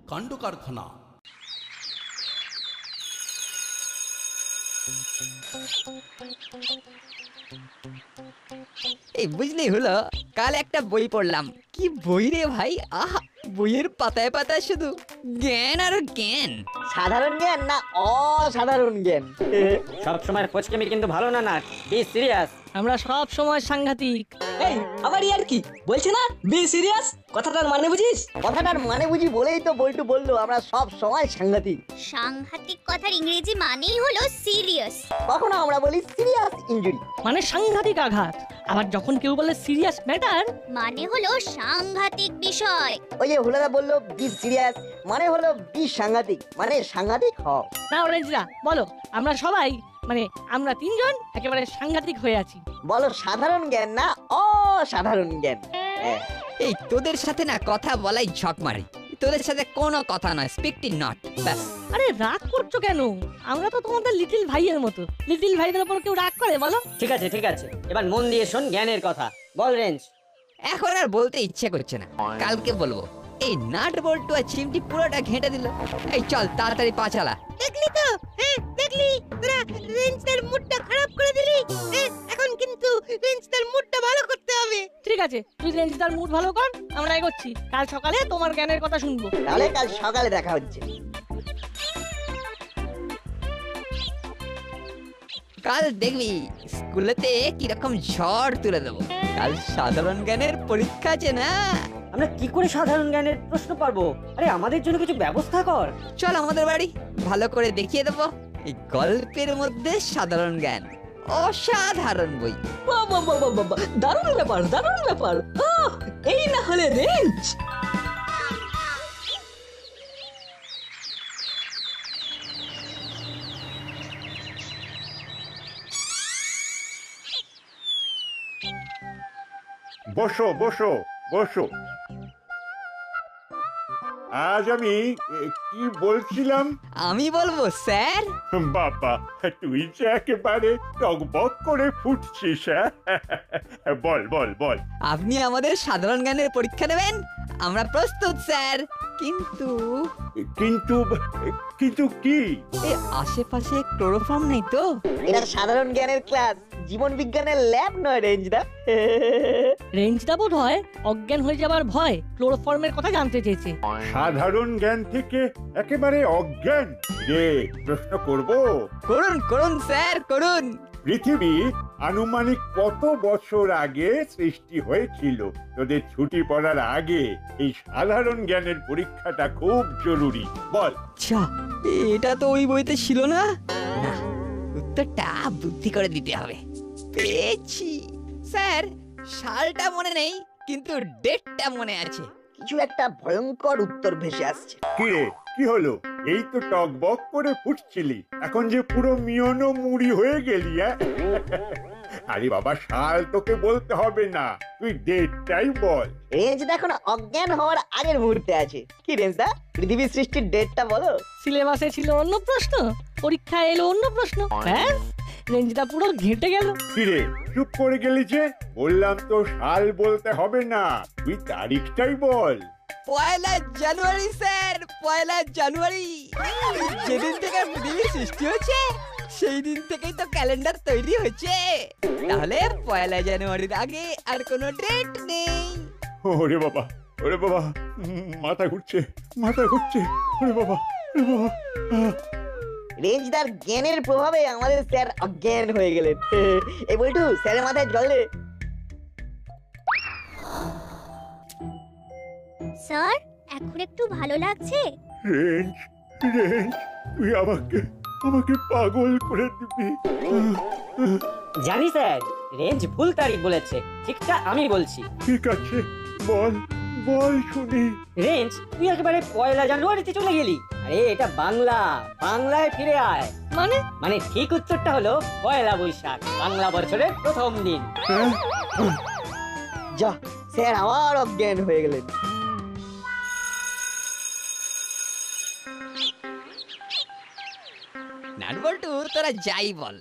কাণ্ড কারখানা। এই বুঝলি হলো, কাল একটা বই পড়লাম। কি বই রে ভাই, আহা! বইয়ের পাতায় পাতায় শুধু জ্ঞান আর জ্ঞান। সাধারণ জ্ঞান না অসাধারণ জ্ঞান। সব সময় ফচকেমি কিন্তু ভালো না, না বি সিরিয়াস। আমরা সব সময় সাংঘাতিক। এই আবার ইয়ার কি বলছে না, বি সিরিয়াস, কথাটার মানে বুঝিস? কথাটার মানে বুঝি বলেই তো বল্টু বললো আমরা সব সময় সাংঘাতিক। সাংঘাতিক কথার ইংরেজি মানেই হলো সিরিয়াস। কখনো আমরা বলি সিরিয়াস ইনজুরি। মানে সাংঘাতিক আঘাত। আবার যখন কেউ বলে সিরিয়াস ম্যাটার, মানে হলো সাংঘাতিক বিষয়। ওই যে হুলাদা বললো বি সিরিয়াস মানে হলো বি সাংঘাতিক, মানে সাংঘাতিক হও। না অরেঞ্জরা বলো, আমরা সবাই মানে আমরা তিনজন একেবারে সাংঘাতিক হয়ে আছি। বলো সাধারণ জ্ঞান না অসাধারণ জ্ঞান। হ্যাঁ। এই তোদের সাথে না কথা বলাই ঝক মারি, তোদের সাথে কোনো কথা নয়, স্পিকটি নট। ব্যাস। আরে রাগ করছো কেন? আমরা তো তোমাদের লিটল ভাইয়ের মতো। লিটল ভাইদের উপর কেউ রাগ করে বলো? ঠিক আছে ঠিক আছে, এবার মন দিয়ে শোন জ্ঞানের কথা। বল রেঞ্জ। এখন আর বলতে ইচ্ছে করছে না, কালকে বলবো। এই নাট বল্টু আর চিমটি পুরোটা ঘেঁটে দিল। এই চল তাড়াতাড়ি পা চালা। দেখলি তো, হ্যাঁ দেখলি, তোরা রেঞ্জটার মুডটা খারাপ করে দিলি। এখন কিন্তু রেঞ্জটার মুডটা ভালো করতে হবে। ঠিক আছে, তুই রেঞ্জদার মুড ভালো কর, আমরা এগোচ্ছি। কাল সকালে তোমার জ্ঞানের কথা শুনবো। তাহলে কাল সকালে দেখা হচ্ছে। কাল দেখবি স্কুলেতে কিরকম ঝড় তুলে দেবো। কাল সাধারণ জ্ঞানের পরীক্ষা আছে না। আমরা কি করে সাধারণ জ্ঞানের প্রশ্ন পারবো? আরে আমাদের জন্য কিছু ব্যবস্থা কর। চল আমাদের বাড়ি, ভালো করে দেখিয়ে দেবো। এই গল্পের মধ্যে সাধারণ জ্ঞান, অসাধারণ বই। বাবা বাবা বাবা, দারুণ ব্যাপার, দারুণ ব্যাপার। এই না হলে রেঞ্জ। বসো বসো বসো। আজ আমি কি বলছিলাম? আমি বলবো স্যার। বাবা, তুই যে একেবারে টকবক করে ফুটছিস। বল বল বল। আপনি আমাদের সাধারণ জ্ঞানের পরীক্ষা নেবেন, আমরা প্রস্তুত স্যার। কিন্তু কিন্তু কিন্তু কি? এই আশেপাশে ক্লোরোফর্ম নেই তো? এটা সাধারণ জ্ঞানের ক্লাস, জীবন বিজ্ঞানের ল্যাব নয় রেঞ্জদা। রেঞ্জদা বোধ হয় অজ্ঞান হয়ে যাবার ভয় ক্লোরোফর্মের কথা জানতে চেয়েছে। সাধারণ জ্ঞান থেকে একেবারে অজ্ঞান রে? প্রশ্ন করব? করুন করুন স্যার করুন। পৃথিবী আনুমানিক কত বছর আগে সৃষ্টি হয়েছিল? তোদের ছুটি পড়ার আগে এই সাধারণ জ্ঞানের পরীক্ষাটা খুব জরুরি। বল। আচ্ছা, এটা তো ওই বইতে ছিল না। না, উত্তরটা বুদ্ধি করে দিতে হবে। পেয়েছি স্যার, সালটা মনে নেই কিন্তু ডেটটা মনে আছে। কিছু একটা ভয়ঙ্কর উত্তর ভেসে আসছে। কি রে, কি হলো? এই তো টকবক করে ফুটছিলি, এখন যে পুরো মিয়নো মুড়ি হয়ে গেলি। আরে বাবা, সাল তোকে বলতে হবে না, তুই ডেটটাই বল। রেঞ্জদা এখন অজ্ঞান হওয়ার আগের মুহূর্তে আছে। কি রেঞ্জদা, পৃথিবীর সৃষ্টির ডেটটা বলো। সিলেবাসে ছিল অন্য প্রশ্ন, পরীক্ষায় এলো অন্য প্রশ্ন। হ্যাঁ, রেঞ্জদা পুরো ঘেঁটে গেল। কি রে, চুপ করে গেলি যে? বললাম তো সাল বলতে হবে না, তুই তারিখটাই বল। 1 জানুয়ারি স্যার, 1 জানুয়ারি। যেদিন থেকে পৃথিবীর সৃষ্টি হয়েছে সেই দিন থেকেই তো ক্যালেন্ডার তৈরি হয়েছে। তাহলে 1 জানুয়ারির আগে আর কোনো ডেট নেই। ওরে বাবা, ওরে বাবা, মাথা ঘুরছে, মাথা ঘুরছে। ওরে বাবা, ওরে বাবা। রেঞ্জদার জ্ঞানের প্রভাবে আমাদের স্যার অজ্ঞান হয়ে গেলেন। এই বলটু, স্যারের মাথায় জল দে। স্যার, এখন একটু ভালো লাগছে? রেঞ্জ, রেঞ্জ, তুই আমাকে আমাকে পাগল করে দিবি। জানি স্যার, রেঞ্জ ভুল তারিখ বলেছে, ঠিকটা আমি বলছি। ঠিক আছে, বল বল শুনি। রেঞ্জ, তুই একেবারে 1 জানুয়ারিতে চলে গেলি। আরে এটা বাংলা, বাংলায় ফিরে আয়। মানে মানে ঠিক উত্তরটা হলো 1 বৈশাখ, বাংলা বছরের প্রথম দিন। যা, স্যার আবার অজ্ঞান হয়ে গেলেন। নাট বল্টু, তোরা যাই বল,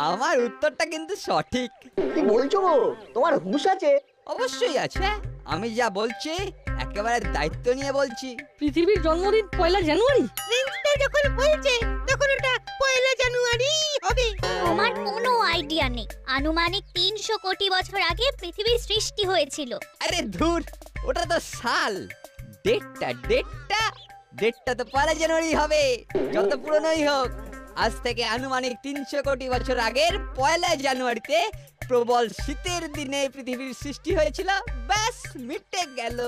আমার উত্তরটা কিন্তু সঠিক। কি বলছো গো, তোমার হুঁশ আছে? অবশ্যই আছে, আমি যা বলছি একেবারে দায়িত্ব নিয়ে বলছি। পৃথিবীর জন্মদিন 1 জানুয়ারি। রেঞ্জটা যখন বলছে তখন ওটা 1 জানুয়ারি হবে। আমার কোনো আইডিয়া নেই। আনুমানিক 300 কোটি বছর আগে পৃথিবীর সৃষ্টি হয়েছিল। আরে ধুর, ওটা তো সাল। ডেটটা তো 1 জানুয়ারি হবে, যত পুরনোই হোক। আজ থেকে আনুমানিক 300 কোটি বছর আগের 1 জানুয়ারিতে প্রবল শীতের দিনে পৃথিবীর সৃষ্টি হয়েছিল। ব্যাস, মিটে গেল।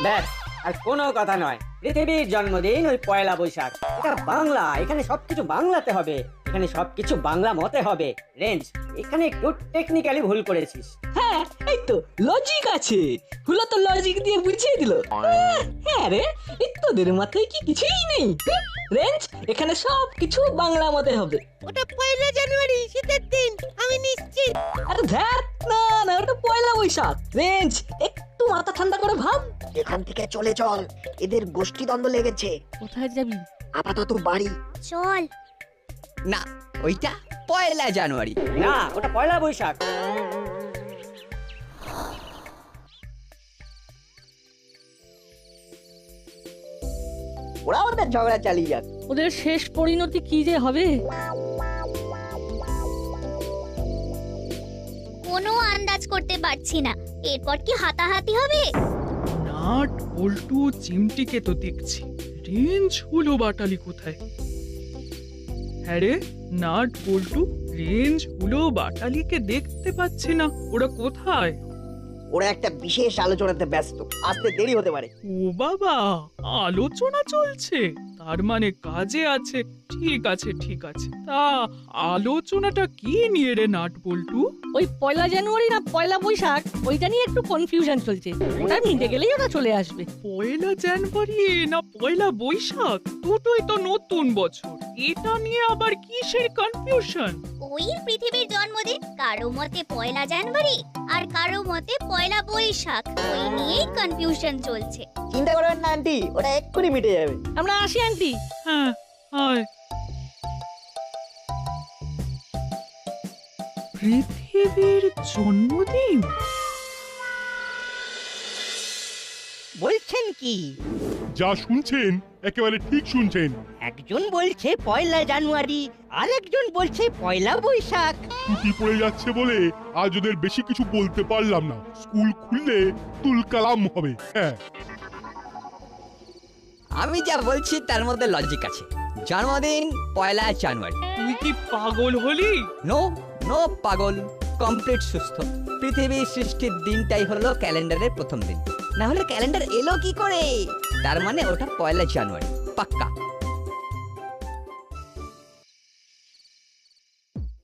ব্যাস, আর কোনো কথা নয়। পৃথিবীর জন্মদিন ওই 1 বৈশাখ। এটা বাংলা, এখানে সবকিছু বাংলাতে হবে, এখানে সবকিছু বাংলা মতে হবে। রেঞ্জ, এখানে একটু টেকনিক্যালি ভুল করেছিস। হ্যাঁ এই তো লজিক আছে, হুলো তো লজিক দিয়ে বুঝিয়ে দিল। হ্যাঁ রে, তোদের মাথায় কি কিছুই নেই? রেঞ্জ, এখানে সব কিছু বাংলা মতে হবে। ওটা 1 জানুয়ারি, শীতের দিন, আমি নিশ্চিত। আরে ধ্যাত, না না, ওটা 1 বৈশাখ। রেঞ্জ, একটু মাথা ঠান্ডা করে ভাব। এখান থেকে চলে চল, এদের গোষ্ঠীদ্বন্দ্ব লেগেছে। কোথায় যাবি? আপাতত বাড়ি। চল। না, ওইটা 1 জানুয়ারি। না, ওটা 1 বৈশাখ। ওরা ওদের ঝগড়া চালিয়ে যাক। ওদের শেষ পরিণতি কি যে হবে? কোনো আন্দাজ করতে পারছি না। এরপর কি হাতাহাতি হবে? নাট বল্টু চিমটিকে তো দেখছি, রেঞ্জ হুলো বাটালি কোথায়? হ্যাঁ রে, নাট বল্টু রেঞ্জ হুলো বাটালিকে দেখতে পাচ্ছি না, ওরা কোথায়? ওরা একটা বিশেষ আলোচনাতে ব্যস্ত, আসতে দেরি হতে পারে। ও বাবা, আলোচনা চলছে, তার মানে কাজে আছে। ঠিক আছে ঠিক আছে, তা আলোচনাটা কি নিয়ে রে নাট বল্টু? ওই 1 জানুয়ারি না 1 বৈশাখ, ওইটা নিয়ে একটু কনফিউশন চলছে। ওটা মিটে গেলেই ওরা চলে আসবে। 1 জানুয়ারি না 1 বৈশাখ, দুটোই তো নতুন বছর, এটা নিয়ে আবার কিসের কনফিউশন? ওই পৃথিবীর জন্মদিন কারো মতে 1 জানুয়ারি আর কারো মতে 1 বৈশাখ। ওই নিয়েই কনফিউশন চলছে। চিন্তা করবেন না আন্টি, ওটা এক্ষুনি মিটে যাবে। আমরা আসি আন্টি। হ্যাঁ, আয়। পৃথিবীর জন্মদিন? বলছেন কি? যা শুনছেন একেবারে ঠিক শুনছেন। একজন বলছে 1 জানুয়ারি, আরেকজন বলছে 1 বৈশাখ। ছুটি পড়ে যাচ্ছে বলে আজ ওদের বেশি কিছু বলতে পারলাম না। স্কুল খুললে তুলকালাম হবে। হ্যাঁ, আমি যা বলছি তার মধ্যে লজিক আছে। জন্মদিন 1 জানুয়ারি। তুই কি পাগল হলি? নো নো পাগল, কমপ্লিট সুস্থ। পৃথিবীর সৃষ্টির দিনটাই হলো ক্যালেন্ডারের প্রথম দিন, না হলে ক্যালেন্ডার এলো কি করে? তার মানে ওটা 1 জানুয়ারি পাক্কা।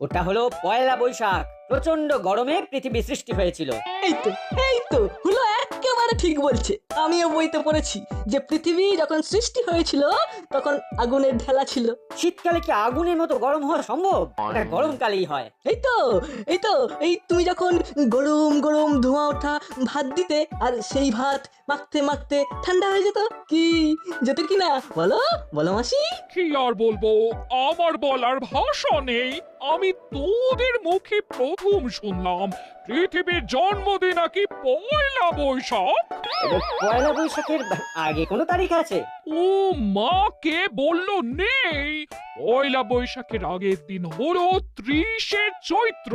ওটা হলো 1 বৈশাখ। প্রচন্ড গরমে পৃথিবী সৃষ্টি হয়েছিল। এই তো হুলো একেবারে ঠিক বলছে। আমিও বইতে পড়েছি যে পৃথিবী যখন সৃষ্টি হয়েছিল তখন আগুনের ঢেলা ছিল। শীতকালে কি আগুনের মতো গরম হওয়া সম্ভব? এটা গরমকালেই হয়। এই তুমি যখন গরম গরম ধোঁয়া ওঠা ভাত দিতে, আর সেই ভাত মাখতে মাখতে ঠান্ডা হয়ে যেত, কি যেত কিনা বলো বলো মাসি? কি আর বলবো, আমার বলার ভাষা নেই। আমি তোদের মুখে প্রথম শুনলাম পৃথিবীর জন্মদিন নাকি 1 বৈশাখ। 1 বৈশাখের আগে কোনো তারিখ আছে? ও মা, কে বললো নেই? 1 বৈশাখের আগের দিন হলো 30শে চৈত্র,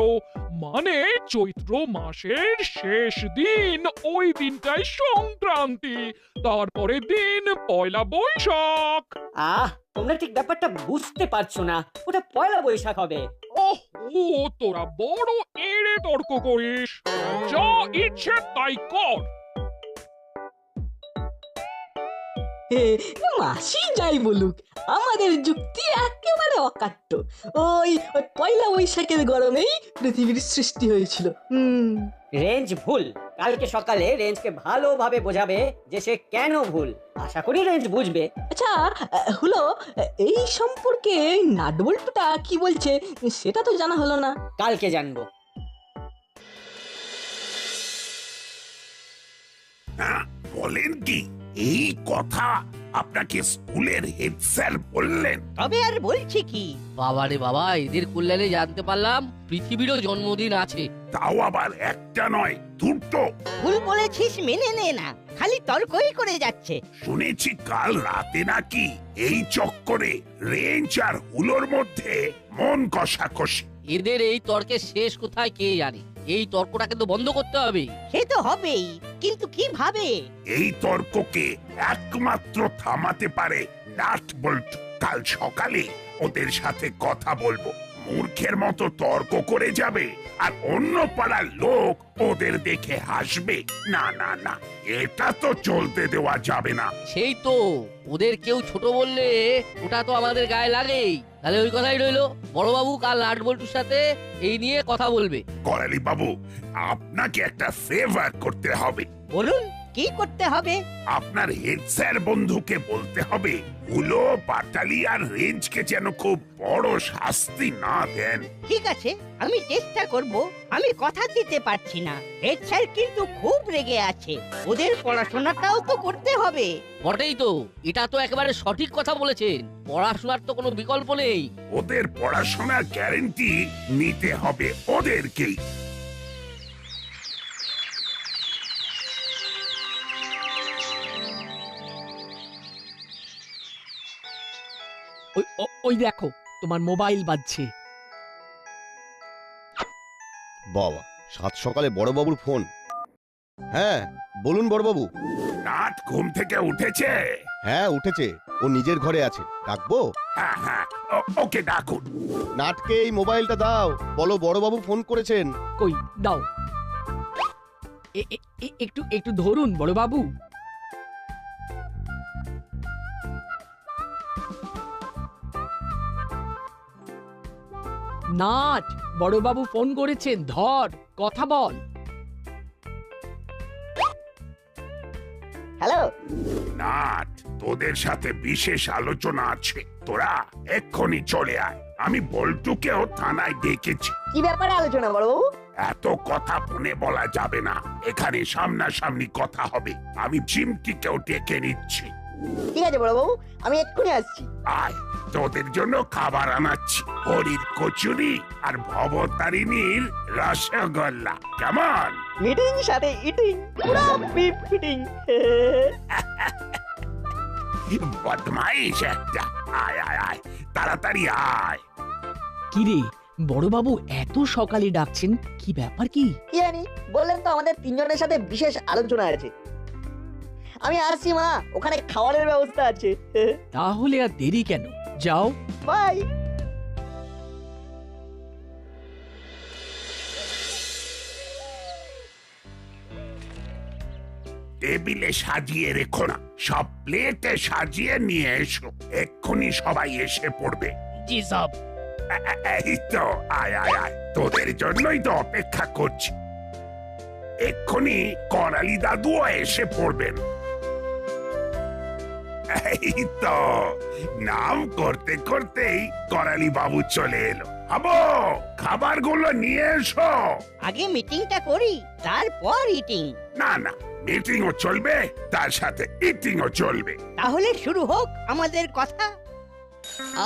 মানে চৈত্র মাসের শেষ দিন। ওই দিনটাই সংক্রান্তি, তারপরে দিন 1 বৈশাখ। তোমরা ঠিক ব্যাপারটা বুঝতে পারছো না। ওটা 1 বৈশাখ হবে। ও তোরা বড় এড়ে তর্ক করিস, যা ইচ্ছে তাই কর। মাসি যাই বলুক, আমাদের যুক্তি একেবারে অকাট্য। ওই 1 বৈশাখের গরমেই পৃথিবীর সৃষ্টি হয়েছিল। রেঞ্জ ভুল। কালকে সকালে রেঞ্জকে ভালোভাবে বোঝাবে যে সে কেন ভুল। আশা করি রেঞ্জ বুঝবে। আচ্ছা হলো, এই সম্পর্কে নাটবল্টুটা কি বলছে সেটা তো জানা হলো না। কালকে জানবো। বলেন কি এই কথা? আপনাকে স্কুলের হেড স্যার বললেন? তবে আর বলছি কি, বাবারে বাবা, এদের কল্যাণে জানতে পারলাম পৃথিবীরও জন্মদিন আছে। তাও আবার একটা নয়, দুটো। ভুল বলেছিস মেনে নে না, খালি তর্কই করে যাচ্ছে। শুনেছি কাল রাতে নাকি এই চক্করে রেঞ্জ আর হুলোর মধ্যে মন কষাকষি। এদের এই তর্কের শেষ কোথায় কে জানে। এই তর্কটাকে তো বন্ধ করতে হবে। সে তো হবেই, কিন্তু কিভাবে? এই তর্ককে একমাত্র থামাতে পারে নাট বল্টু। কাল সকালে ওদের সাথে কথা বলবো। মূর্খের মতো তর্ক করে যাবে আর অন্য পাড়ার লোক ওদের দেখে হাসবে। না না না, এটা তো চলতে দেওয়া যাবে না। সেই তো, ওদের কেউ ছোট বললে ওটা তো আমাদের গায়ে লাগেই। তাহলে ওই কথাই রইলো, বড়বাবু কাল নাট বল্টুর সাথে এই নিয়ে কথা বলবে। করালি বাবু, আপনাকে একটা ফেভার করতে হবে। বলুন, কি করতে হবে? আপনার হেড স্যার বন্ধুকে বলতে হবে হুলো, বাটালি আর রেঞ্জকে যেন খুব বড় শাস্তি না দেন। ঠিক আছে, আমি চেষ্টা করব। আমি কথা দিতে পারছি না, হেড স্যার কিন্তু খুব রেগে আছে। ওদের পড়াশোনাটাও তো করতে হবে। বটেই তো, এটা তো একেবারে সঠিক কথা বলেছেন। পড়াশোনার তো কোনো বিকল্প নেই। ওদের পড়াশোনার গ্যারেন্টি নিতে হবে ওদেরকেই। ওই দেখো, তোমার মোবাইল বাজছে। বাবা, সাত সকালে বড়বাবুর ফোন। হ্যাঁ বলুন বড়বাবু। নাট ঘুম থেকে উঠেছে? হ্যাঁ উঠেছে, ও নিজের ঘরে আছে। ডাকবো? হ্যাঁ হ্যাঁ, ওকে ডাকুন। নাটকে এই মোবাইলটা দাও, বলো বড়বাবু ফোন করেছেন। কই দাও, একটু একটু ধরুন বড় বাবু। নাট, বড়বাবু ফোন করেছেন, ধর, কথা বল। হ্যালো নাট, তোদের সাথে বিশেষ আলোচনা আছে। তোরা এক্ষুনি চলে আয়। আমি বল্টুকেও থানায় ডেকেছি। কি ব্যাপারে আলোচনা বড়বাবু? এত কথা ফোনে বলা যাবে না, এখানে সামনাসামনি কথা হবে। আমি চিমটিকেও ডেকে নিচ্ছি। ঠিক আছে বড়বাবু, আমি এক্ষুনি আসছি। আয়, তোদের জন্য খাবার আনাচ্ছি। হরির কচুরি আর ভবতারিণীর রসগোল্লা। কেমন? মিটিং সাথে ইটিং, পুরো বিপ ফিটিং। বদমাইশ একটা। আয় আয় আয়, তাড়াতাড়ি আয়। কি রে বড়বাবু, এত সকালে ডাকছেন, কি ব্যাপার কি? কি জানি, বললেন তো আমাদের তিনজনের সাথে বিশেষ আলোচনা আছে। আমি আসছি মা, ওখানে খাবারের ব্যবস্থা আছে। তাহলে আর দেরি কেন, যাও। বাই। টেবিলে সাজিয়ে রেখো না, সব প্লেটে সাজিয়ে নিয়ে এসো। এক্ষুনি সবাই এসে পড়বে। জি সব। এই তো, আয় আয় আয়, তোদের জন্যই তো অপেক্ষা করছি। এক্ষুনি করালি দাদুও এসে পড়বেন। এই তো, নাম করতে করতেই করালি বাবু চলে এলো। আবো, খাবারগুলো নিয়ে এসো। আগে মিটিংটা করি, তারপর ইটিং। না না, মিটিংও চলবে, তার সাথে ইটিংও চলবে। তাহলে শুরু হোক আমাদের কথা।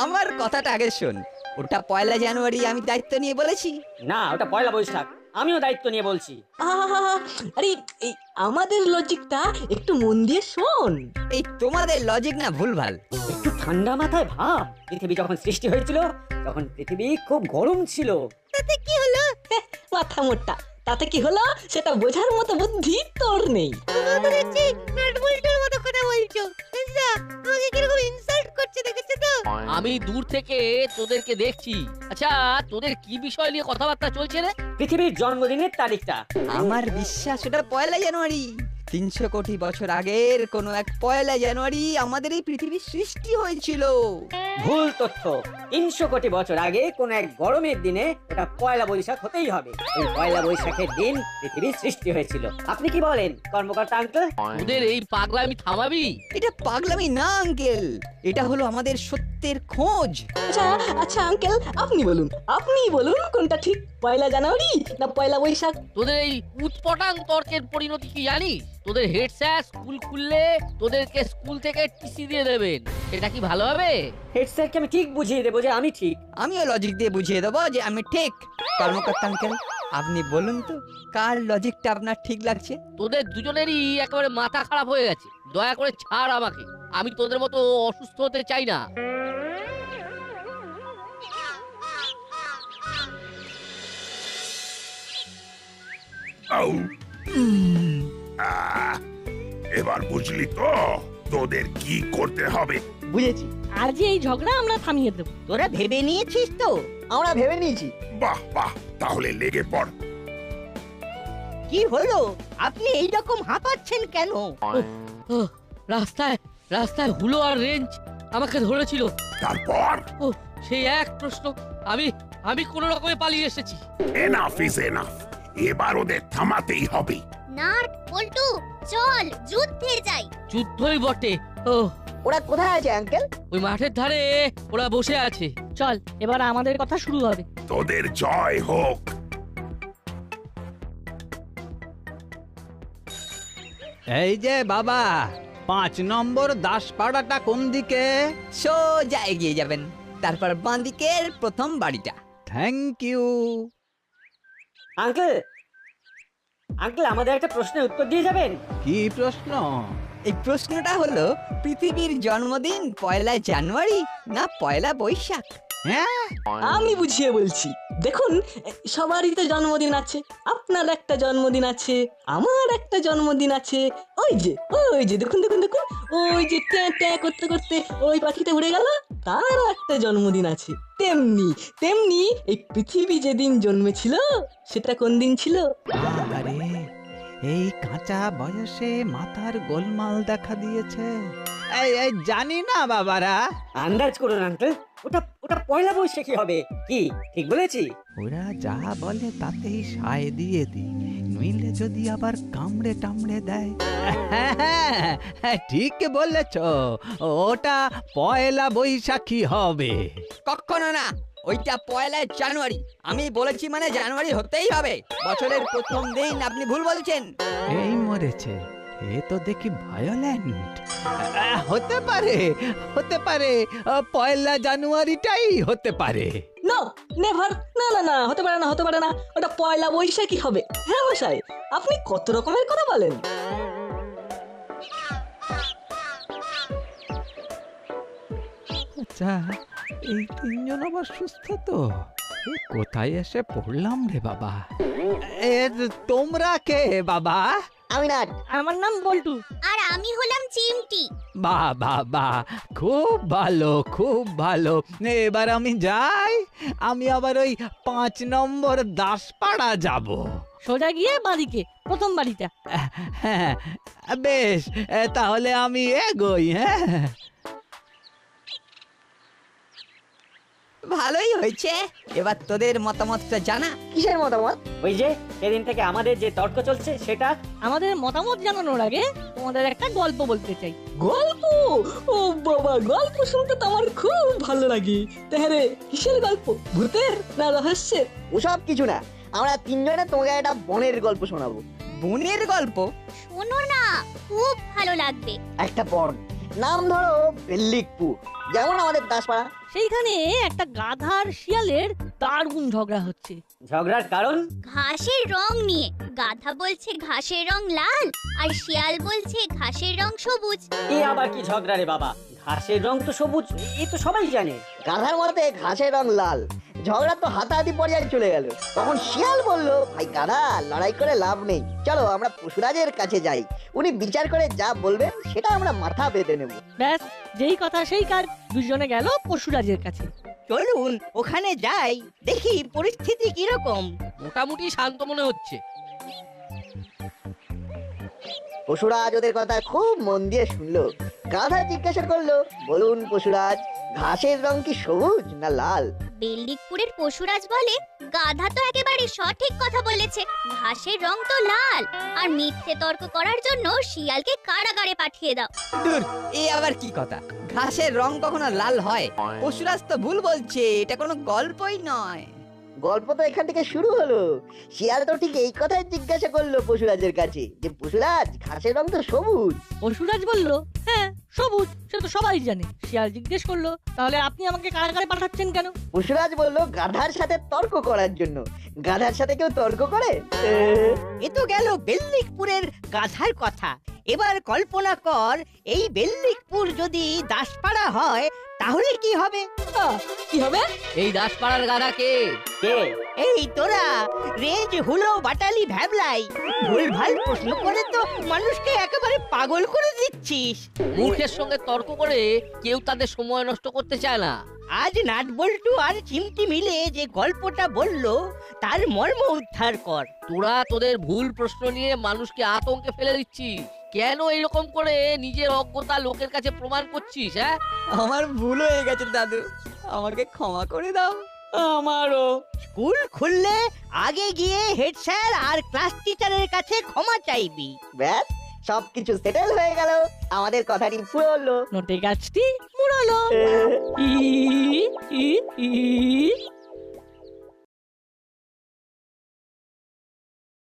আমার কথাটা আগে শোন। ওটা 1 জানুয়ারি আমি দায়িত্ব নিয়ে বলেছি। না, ওটা পয়লা বৈশাখ, আমিও দায়িত্ব নিয়ে বলছি। আরে এই আমাদের লজিকটা একটু মন দিয়ে শোন। এই তোমাদের লজিক না ভুলভাল। একটু ঠান্ডা মাথায় ভাব, পৃথিবী যখন সৃষ্টি হয়েছিল তখন পৃথিবী খুব গরম ছিল। তাতে কি হলো? মাথা মোটা, তাতে কি হলো সেটা বোঝার মতো বুদ্ধি তোর নেই। তোমাদের হচ্ছে নাটবল্টুর মতো কথা বলছো। বুঝলা, আমাকে কিরকম ইনসাল্ট করছে দেখেছো তো? আমি দূর থেকে তোদেরকে দেখছি। আচ্ছা, তোদের কি বিষয় নিয়ে কথাবার্তা চলছে রে? পৃথিবীর জন্মদিনের তারিখটা। আমার বিশ্বাস ওটা 1 জানুয়ারি। 300 কোটি বছর আগের কোন এক 1 জানুয়ারি আমাদের এই পৃথিবীর সৃষ্টি হয়েছিল। ভুল তথ্য। 300 কোটি বছর আগে কোন এক গরমের দিনে ওটা পয়লা বৈশাখ হতেই হবে। এই পয়লা বৈশাখের দিন পৃথিবীর সৃষ্টি হয়েছিল। আপনি কি বলেন কর্মকর্তা আঙ্কেল? তোদের এই পাগলামি থামাবি? এটা পাগলামি না আঙ্কেল, এটা হলো আমাদের সত্যের খোঁজ। আচ্ছা আচ্ছা আঙ্কেল, আপনি বলুন কোনটা ঠিক, 1 জানুয়ারি না 1 বৈশাখ? তোদের এই উৎপটাং তর্কের পরিণতি কি জানিস? তোদের হেড স্যার স্কুল খুললে তোদেরকে স্কুল থেকে টিসি দিয়ে দেবেন, এটা কি ভালো হবে? হেড স্যারকে আমি ঠিক বুঝিয়ে দেবো যে আমি ঠিক। আমিও লজিক দিয়ে বুঝিয়ে দেবো যে আমি ঠিক। কর্মকর্তা আঙ্কেল, আপনি বলুন তো কার লজিকটা আপনার ঠিক লাগছে? তোদের দুজনেরই একেবারে মাথা খারাপ হয়ে গেছে, দয়া করে ছাড় আমাকে, আমি তোদের মতো অসুস্থ হতে চাই না। আউ। আহ, এবার বুঝলি তো তোদের কি করতে হবে? বুঝেছি। আজ এই ঝগড়া আমরা থামিয়ে দেবো। তোরা ভেবে নিয়েছিস তো? আমরা ভেবে নিয়েছি। বাহ বাহ, তাহলে লেগে পড়। কি হলো? আপনি এইরকম হাঁপাচ্ছেন কেন? রাস্তায় রাস্তায় হুলো আর রেঞ্জ আমাকে ধরেছিল। তারপর? ও সেই এক প্রশ্ন, আমি আমি কোনো রকমে পালিয়ে এসেছি। এনাফ ইজ এনাফ, এবার ওদের থামাতেই হবে। নাট পল্টু চল যুদ্ধে যাই। যুদ্ধই বটে। ও ওরা কোথায় আছে আঙ্কেল? ওই মাঠের ধারে ওরা বসে আছে। চল এবার আমাদের কথা শুরু হবে। তোদের জয় হোক। এই যে বাবা, 5 নম্বর দাসপাড়াটা কোন দিকে? সোজা এগিয়ে যাবেন, তারপর বাঁ দিকের প্রথম বাড়িটা। Thank you. আঙ্কেল, আঙ্কেল আমাদের একটা প্রশ্নের উত্তর দিয়ে যাবেন? কি প্রশ্ন? এই প্রশ্নটা হলো, পৃথিবীর জন্মদিন 1 জানুয়ারি না 1 বৈশাখ? হ্যাঁ, আমি বুঝিয়ে বলছি। দেখুন, সবারই তো জন্মদিন আছে। আপনার একটা জন্মদিন আছে, আমার একটা জন্মদিন আছে। ওই যে দেখুন দেখুন দেখুন, ওই যে ট্যাঁ ট্যাঁ করতে করতে ওই পাখিটা উড়ে গেল, তারও একটা জন্মদিন আছে। তেমনি তেমনি এই পৃথিবী যেদিন জন্মেছিল সেটা কোন দিন ছিল? আরে, এই কাঁচা বয়সে মাথার গোলমাল দেখা দিয়েছে। এই জানি না বাবারা। আন্দাজ করুন আঙ্কেল, ওটা ওটা পয়লা বৈশাখী হবে কি? ঠিক বলেছি? ওরা যা বলে তাতেই সায় দিয়ে দি, নইলে যদি আবার কামড়ে টামড়ে দেয়। হ্যাঁ, ঠিক বলেছ, ওটা 1 বৈশাখী হবে। কখনো না, ওইটা 1 জানুয়ারি। আমি বলেছি মানে জানুয়ারি হতেই হবে। বছরের প্রথম দিন, আপনি ভুল বলছেন। এই মরেছে, এ তো দেখি ভায়োলেন্ট। হতে পারে 1 জানুয়ারিটাই হতে পারে। No, never. না না না, হতে পারে না, হতে পারে না। ওটা 1 বৈশাখী হবে। হ্যাঁ মশাই, আপনি কত রকমের কথা বলেন। আচ্ছা, এই 3 জন আবার সুস্থ তো? কোথায় এসে পড়লাম রে বাবা? তোমরা কে বাবা? আমি নাট। আমার নাম বল্টু। আর আমি হলাম চিমটি। বাবা, খুব ভালো, খুব ভালো। এবার আমি যাই, আমি আবার ওই 5 নম্বর দাসপাড়া যাব। সোজা গিয়ে বাদিকে প্রথম বাড়িটা। হ্যাঁ বেশ, তাহলে আমি এগোই। হ্যাঁ, ভালোই হয়েছে। এবার তোদের মতামতটা জানা। কিসের মতামত? ওই যে সেদিন থেকে আমাদের যে তর্ক চলছে সেটা। আমাদের মতামত জানানোর আগে তোমাদের একটা গল্প বলতে চাই। গল্প? ও বাবা, গল্প শুনতে তো আমার খুব ভালো লাগে। তাহলে কিসের গল্প? ভূতের না রহস্যের? ওসব কিছু না, আমরা 3 জনে তোমাকে একটা বনের গল্প শোনাবো। বনের গল্প? শোনো না, খুব ভালো লাগবে। একটা বন, নাম ধরো বেল্লিকপুর, যেমন আমাদের দাসপাড়া। সেইখানে একটা গাধার শিয়ালের দারুণ ঝগড়া হচ্ছে। ঝগড়ার কারণ? ঘাসের রং নিয়ে। গাধা বলছে ঘাসের রং লাল, আর শিয়াল বলছে ঘাসের রং সবুজ। এ আবার কি ঝগড়া রে বাবা? ঘাসের রং তো সবুজ, এ তো সবাই জানে। গাধার মতে ঘাসের রং লাল। ঝগড়া তো হাতাহাতি পর্যায়ে চলে গেল। তখন শিয়াল বলল, ভাই গাধা, লড়াই করে লাভ নেই, চলো আমরা পশুরাজের কাছে যাই, উনি বিচার করে যা বলবেন সেটা আমরা মাথা বেঁধে নেব। ব্যাস, যেই কথা সেই কাজ। দুজনে গেল পশুরাজের কাছে। চলুন ওখানে যাই, দেখি পরিস্থিতি কিরকম। মোটামুটি শান্ত মনে হচ্ছে। পশুরাজ ওদের কথা খুব মন দিয়ে শুনলো। গাধা জিজ্ঞাসা করলো, বলুন পশুরাজ, ঘাসের রং কি সবুজ না লাল? বেল্লিকপুরের পশুরাজ বলে, গাধা তো একেবারে সঠিক কথা বলেছে, ঘাসের রং তো লাল। আর মিথ্যে তর্ক করার জন্য শিয়ালকে কারাগারে পাঠিয়ে দাও। দূর, এই আবার কি কথা? ঘাসের রং কখনো লাল হয়? পশুরাজ তো ভুল বলছে, এটা কোনো গল্পই নয়। গল্প তো এখান থেকে শুরু হলো। শিয়াল তো ঠিক এই কথাই জিজ্ঞাসা করলো পশুরাজের কাছে যে পশুরাজ ঘাসের রং তো সবুজ। পশুরাজ বলল হ্যাঁ সবুজ, সে তো সবাই জানে। শিয়াল জিজ্ঞেস করলো তাহলে আপনি আমাকে কারাগারে পাঠাচ্ছেন কেন? পশুরাজ বলল গাধার সাথে তর্ক করার জন্য। গাধার সাথে কেউ তর্ক করে? এ তো গেল বেল্লিকপুরের গাধার কথা। এবার কল্পনা কর এই বেল্লিকপুর যদি দাসপাড়া হয় তাহলে কি হবে? কি হবে? এই দাসপাড়ার গাধা কে? এই তোরা রেঞ্জ হুলো বাটালি ভ্যাবলাই ভুলভাল প্রশ্ন করে তো মানুষকে একেবারে পাগল করে দিচ্ছিস। মূর্খের সঙ্গে তর্ক করে কেউ তাদের সময় নষ্ট করতে চায় না। আজ নাটবল্টু আর চিমটি মিলে যে গল্পটা বললো তার মর্ম উদ্ধার কর। তোরা তোদের ভুল প্রশ্ন নিয়ে মানুষকে আতঙ্কে ফেলে দিচ্ছিস। কেন এরকম করে নিজের অজ্ঞতা লোকের কাছে প্রমাণ করছিস? হ্যাঁ, আমার ভুল হয়ে গেছে দাদু, আমাকে ক্ষমা করে দাও। আমারও। স্কুল খুললে আগে গিয়ে হেড স্যার আর ক্লাস টিচারের কাছে ক্ষমা চাইবি। ব্যাস সবকিছু সেটেল হয়ে গেল, আমাদের কথাটি ফুরলো। নোটে গাছটি মুড়ালো। ই ই ই